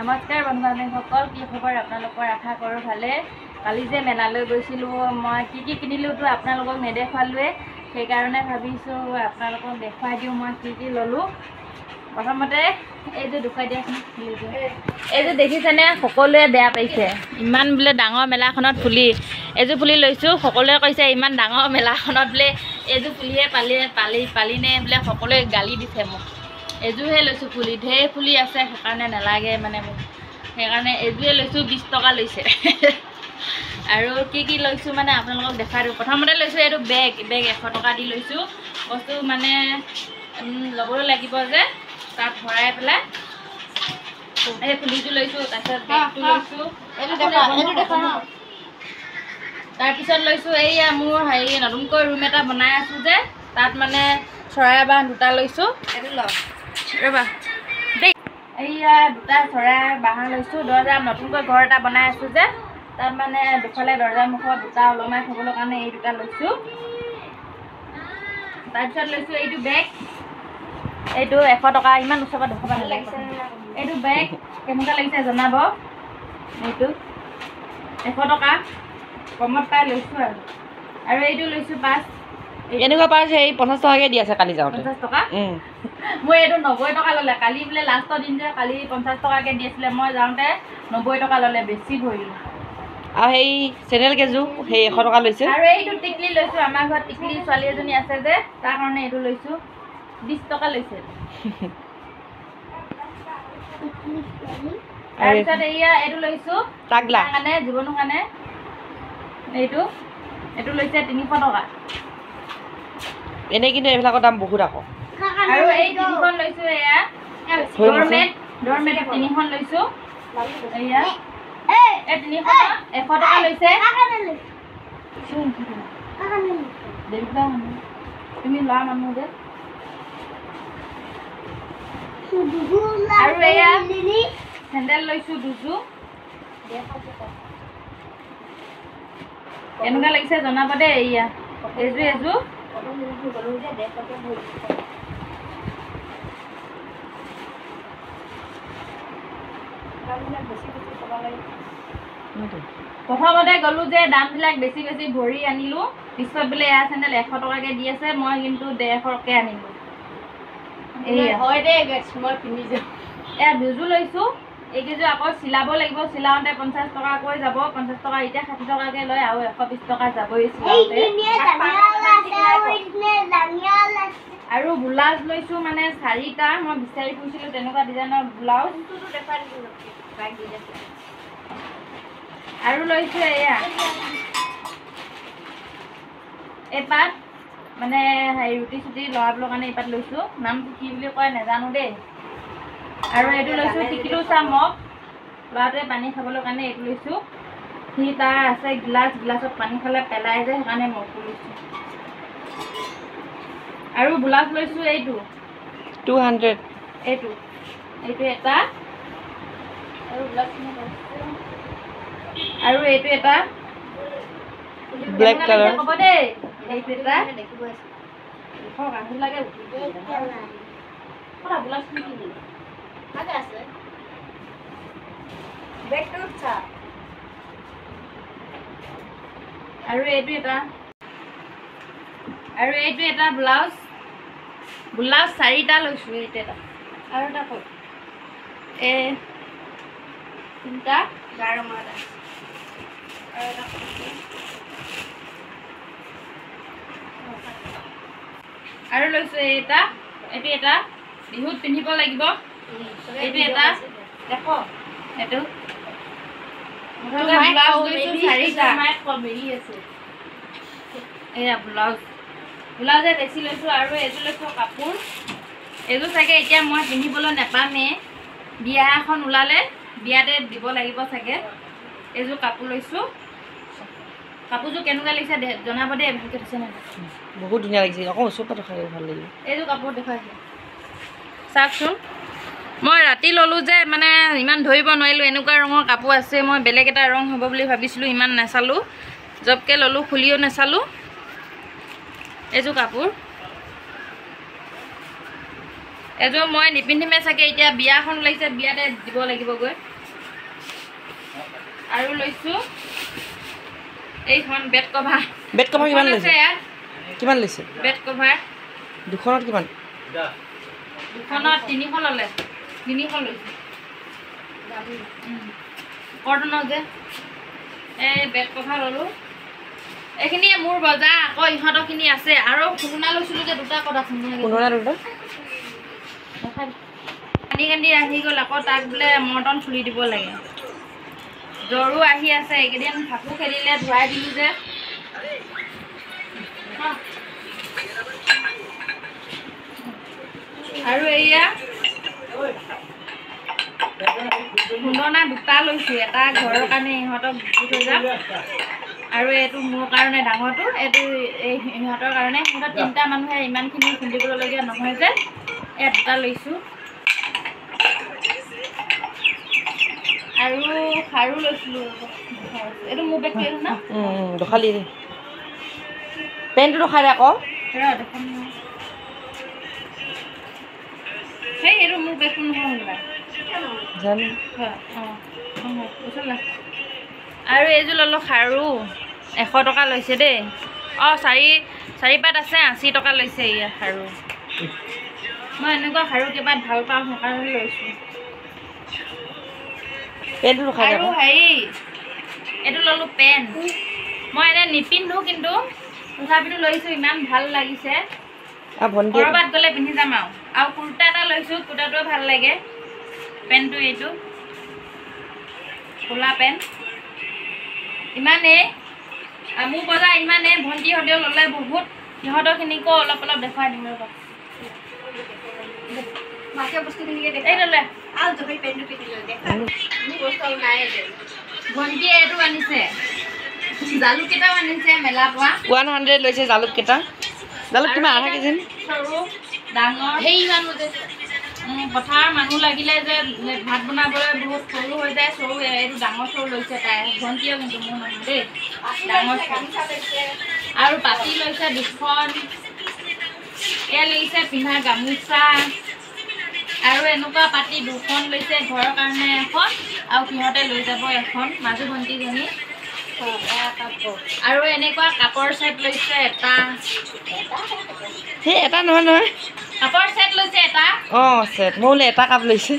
নমস্কাৰ বন্ধু বান্ধৱীসকল, কি খবৰ আপোনালোকৰ? আশা কৰোঁ ভালে। কালি যে মেলালৈ গৈছিলোঁ, মই কি কিনিলোঁতো আপোনালোকক নেদেখুৱালোৱে, সেইকাৰণে ভাবিছোঁ আপোনালোকক দেখুৱাই দিওঁ মই কি ল'লোঁ। প্ৰথমতে এইযোৰ দেখুৱাই দিয়াচোন। এইযোৰ দেখিছেনে? সকলোৱে বেয়া পাইছে, ইমান বোলে ডাঙৰ মেলাখনত ফুলি। এইযোৰ ফুলি লৈছোঁ, সকলোৱে কৈছে ইমান ডাঙৰ মেলাখনত বোলে এইযোৰ ফুলিহে পালিনে বোলে, সকলোৱে গালি দিছে মোক। এইযোৰহে লৈছোঁ ফুলি, ঢেৰ ফুলি আছে সেইকাৰণে নালাগে মানে মোক, সেইকাৰণে এইযোৰে লৈছোঁ। 20 টকা লৈছে। আৰু কি লৈছোঁ মানে আপোনালোকক দেখাই দিওঁ। প্ৰথমতে লৈছোঁ এইটো বেগ 100 টকা দি লৈছোঁ। বস্তু মানে ল'বলৈ লাগিব যে, তাত ভৰাই পেলাই এই ফুলিটো লৈছোঁ। তাৰপিছত বেগটো লৈছোঁ, তাৰপিছত লৈছোঁ এইয়া মোৰ নতুনকৈ ৰুম এটা বনাই আছোঁ যে, তাত মানে চৰাই বাঁহ 2টা লৈছোঁ। এইটো লওক ৰ'বা দেই, এইয়া 2টা চৰাই বাঁহ লৈছোঁ। দৰ্জা নতুনকৈ ঘৰ এটা বনাই আছোঁ যে, তাত মানে দুফালে দৰ্জাৰ মুখত 2টা ওলমাই থ'বলৈ কাৰণে এই 2টা লৈছোঁ। তাৰপিছত লৈছোঁ এইটো বেগ, এইটো 100 টকা। ইমান ওচৰৰ পৰা দেখুৱাব নালাগিছে। এইটো বেগ কেনেকুৱা লাগিছে জনাব। এইটো 100 টকা কমত পাই লৈছোঁ। আৰু এইটো লৈছোঁ 5। এনেকুৱা পাৰ্চ সেই 50 টকাকৈ দি আছে কালি যাওঁতে। 50 টকা। মই এইটো 90 টকা ল'লে। কালি বোলে লাষ্টৰ দিন যে, কালি 50 টকাকৈ দি আছিলে, মই যাওঁতে 90 টকা ল'লে, বেছি ভৰিলোঁ। আৰু সেই চেনেল কেইযোৰ সেই 100 টকা লৈছে। আৰু এইটো টিকলি লৈছোঁ। আমাৰ ঘৰত টিকলি ছোৱালী এজনী আছে যে, তাৰ কাৰণে এইটো লৈছোঁ। 20 টকা লৈছে। তাৰপিছত এইটো লৈছোঁ টাগলা কাৰণে, জীৱনৰ কাৰণে। এইটো লৈছে 300 টকা। এনেই কিন্তু এইবিলাকৰ দাম বহুত আকৌ। আৰু এই 3খন লৈছোঁ। এয়া ডৰমেট 3খন লৈছোঁ। এয়া এই 3খন 100 টকা লৈছে। তুমি লোৱা মানুহ যে। আৰু এয়া চেণ্ডেল লৈছোঁ 2যোৰ। কেনেকুৱা লাগিছে জনাব দেই। এয়া এযোৰ প্ৰথমতে গ'লোঁ যে, দামবিলাক বেছি ভৰি আনিলোঁ। পিছত বোলে এয়া চেণ্ডেল 100 টকাকৈ দি আছে, মই কিন্তু 150কৈ আনিলোঁ। হয় দেই, মই পিন্ধি যাওঁ। এয়া 2যোৰ লৈছোঁ। এইকেইযোৰ আকৌ চিলাব লাগিব, চিলাওঁতে 50 টকাকৈ যাব। 50 টকা এতিয়া 60 টকাকৈ লয়, আৰু 120 টকা যাবই চিলাওঁতে। আৰু ব্লাউজ লৈছোঁ মানে 4টা। মই বিচাৰি ফুৰিছিলোঁ তেনেকুৱা ডিজাইনৰ ব্লাউজ। আৰু লৈছোঁ এয়া এপাত, মানে ৰুটি চুটি লৰাবৰ কাৰণে এপাত লৈছোঁ। নামটো কি বুলি কয় নাজানো দেই। আৰু এইটো লৈছোঁ টিকিলো চামক, ল'ৰাটোৱে পানী খাবলৈ কাৰণে এইটো লৈছোঁ। সি তাৰ আছে গিলাচত পানী খালে পেলাই যায়, সেইকাৰণে মগটো লৈছোঁ। আৰু ব্লাউজ লৈছোঁ এইটো 200। এইটো এটা। আৰু এইটো এটা ব্লেক কালাৰ। হ'ব দেই। এইটো এটা আৰু এইটো এটা ব্লাউজ 4টা লৈছোঁ। এইটো এটা আৰু এটা ক'ত 3টা 11 মাহ আৰু লৈছোঁ এইটো এটা বিহুত পিন্ধিব লাগিব। এইটো এটা দেখো, এইটো ব্লাউজ লৈছোঁ 4টা। এয়া ব্লাউজে বেছি লৈছোঁ। আৰু এইযোৰ লৈছোঁ কাপোৰ। এইযোৰ চাগে এতিয়া মই পিন্ধিবলৈ নাপামেই, বিয়া এখন ওলালে বিয়াতে দিব লাগিব চাগে। এইযোৰ কাপোৰ লৈছোঁ। কাপোৰযোৰ কেনেকুৱা লাগিছে জনাব দেই, ভালকৈ দিছে নাই? বহুত ধুনীয়া লাগিছে, আকৌ ওচৰৰ পৰা দেখাই ভাল লাগিল। এইযোৰ কাপোৰ দেখুৱাইছে চাওকচোন। মই ৰাতি ল'লোঁ যে, মানে ইমান ধৰিব নোৱাৰিলোঁ এনেকুৱা ৰঙৰ কাপোৰ আছে। মই বেলেগ এটা ৰং হ'ব বুলি ভাবিছিলোঁ, ইমান নাচালোঁ, জবকৈ ল'লোঁ, খুলিও নাচালোঁ। এইযোৰ কাপোৰ এযোৰ মই নিপিন্ধিমে চাগে এতিয়া বিয়াখন লাগিছে বিয়াতে দিব লাগিবগৈ আৰু লৈছোঁ এইখন বেড কভাৰ কিমান লৈছে কিমান লৈছে বেড কভাৰ দুখনত কিমান দুখনত 300 ল'লে 300 লৈছে কটনৰ যে এই বেড কভাৰ ল'লোঁ এইখিনিয়ে মোৰ বজাৰ আকৌ ইহঁতৰখিনি আছে আৰু খুন্দা লৈছিলোঁ যে দুটা ক'ত আছে পানী কান্দি আহি গ'ল আকৌ তাক বোলে মৰ্টন খুলি দিব লাগে জ্বৰো আহি আছে এইকেইদিন ফাকু খেলিলে ধুৱাই দিলোঁ যে আৰু এয়া খুন্দনা দুটা লৈছোঁ এটা ঘৰৰ কাৰণে ইহঁতক দি থৈ যাম আৰু এইটো মোৰ কাৰণে ডাঙৰটো এইটো এই ইহঁতৰ কাৰণে সিহঁতৰ 3টা মানুহে ইমানখিনি খুন্দিবলগীয়া নহয় যে এই দুটা লৈছোঁ আৰু খাৰু লৈছিলোঁ এইটো মোৰ বেগটো এইটো না দখালি পেণ্টটো দখাই দে আকৌ দেখাম সেই এইটো মোৰ বেগটো নহয় জানো আৰু এইযোৰ ল'লোঁ খাৰু 100 টকা লৈছে দেই অঁ 4 পাত আছে 80 টকা লৈছে এয়া খাৰু মই এনেকুৱা খাৰু কিবা ভাল পাওঁ সেইকাৰণে লৈছোঁ পেণ্টটো দখাই দে আৰু হেৰি এইটো ল'লোঁ পেণ্ট মই এনে নিপিন্ধোঁ কিন্তু তথাপিতো লৈছোঁ ইমান ভাল লাগিছে ক'ৰবাত গ'লে পিন্ধি যাম আৰু কুৰ্তা এটা লৈছোঁ কুৰ্তাটোও ভাল লাগে পেণ্টটো এইটো ক'লা পেণ্ট ইমানেই মোৰ বজাৰ ইমানেই ভণ্টিহঁতেও ল'লে বহুত সিহঁতৰখিনিকো অলপ দেখুৱাই দিম ৰ'ব এই ল'লে ভণ্টিয়ে এইটো আনিছে জালুককেইটাও আনিছে মেলা পৰা 100 লৈছে জালুককেইটা জালুক কিমান আধা কেজি সৰু ডাঙৰ সেই ইমান পথাৰৰ মানুহ লাগিলে যে ভাত বনাবলৈ বহুত সৰু হৈ যায় সৰু এইটো ডাঙৰ সৰু লৈছে তাই ভণ্টিয়েও কিন্তু মোৰ নহয় দেই ডাঙৰ আৰু পাতি লৈছে 2খন এয়া লৈছে পিন্ধা গামোচা আৰু এনেকুৱা পাতি 2খন লৈছে ঘৰৰ কাৰণে এখন আৰু সিহঁতে লৈ যাব এখন মাজু ভণ্টিজনী আৰু এনেকুৱা কাপৰ সেট লৈছে এটা সেই এটা নহয় কাপৰ সেট লৈছে এটা সেট মই বোলে এটা কাপ লৈছে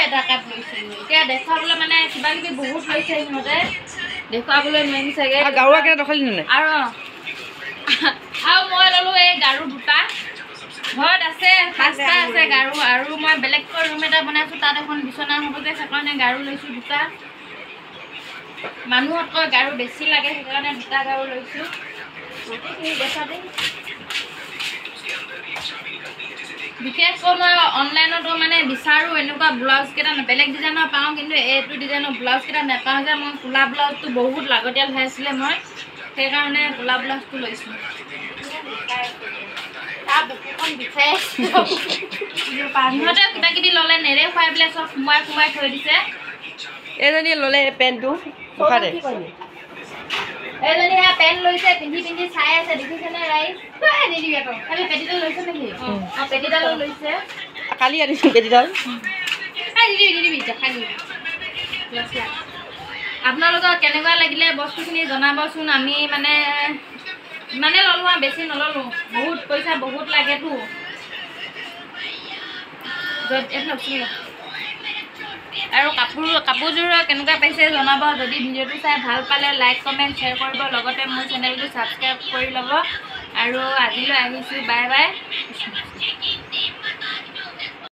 এটা কাপ লৈছে এতিয়া দেখুৱাবলৈ মানে কিবা কিবি বহুত লৈছে সিহঁতে দেখুৱাবলৈ নোৱাৰিম চাগে গাৰুৱা কেইটা দখালি নে আৰু মই ল'লোঁ এই গাৰু দুটা ঘৰত আছে 5টা আছে গাৰু আৰু মই বেলেগকৈ ৰুম এটা বনাইছোঁ তাত এখন বিচনা হ'ব যে সেইকাৰণে গাৰু লৈছোঁ দুটা মানুহতকৈ গাৰু বেছি লাগে সেইকাৰণে 2টা গাৰু লৈছোঁ বিশেষকৈ মই অনলাইনতো মানে বিচাৰোঁ এনেকুৱা ব্লাউজকেইটা বেলেগ ডিজাইনৰ পাওঁ কিন্তু এইটো ডিজাইনৰ ব্লাউজকেইটা নাপাওঁ যে মই কোলা ব্লাউজটো বহুত লাগতিয়াল হৈ আছিলে মই সেইকাৰণে কোলা ব্লাউজটো লৈছোঁ সিহঁতে কিবা কিবি ল'লে নেদেখুৱাই পেলাই চব সোমাই থৈ দিছে এইজনী ল'লে পেণ্টটো দখাই দে এইজনী সেয়া পেণ্ট লৈছে পিন্ধি চাই আছে দেখিছেনে ৰাইজ খালি পেটিডাল লৈছে নেকি পেটিডালো লৈছে কালি আনিছোঁ পেটিডাল আপোনালোকৰ কেনেকুৱা লাগিলে বস্তুখিনি জনাবচোন আমি মানে ইমানে ল'লোঁ আৰু বেছি নল'লোঁ বহুত পইচা বহুত লাগেতো আৰু কাপোৰযোৰৰ কেনেকুৱা পাইছে জনাব যদি ভিডিঅ'টো চাই ভাল পালে লাইক কমেণ্ট শ্বেয়াৰ কৰিব লগতে মোৰ চেনেলটো ছাবস্ক্ৰাইব কৰি ল'ব আৰু আজিলৈ আহিছোঁ বাই বাই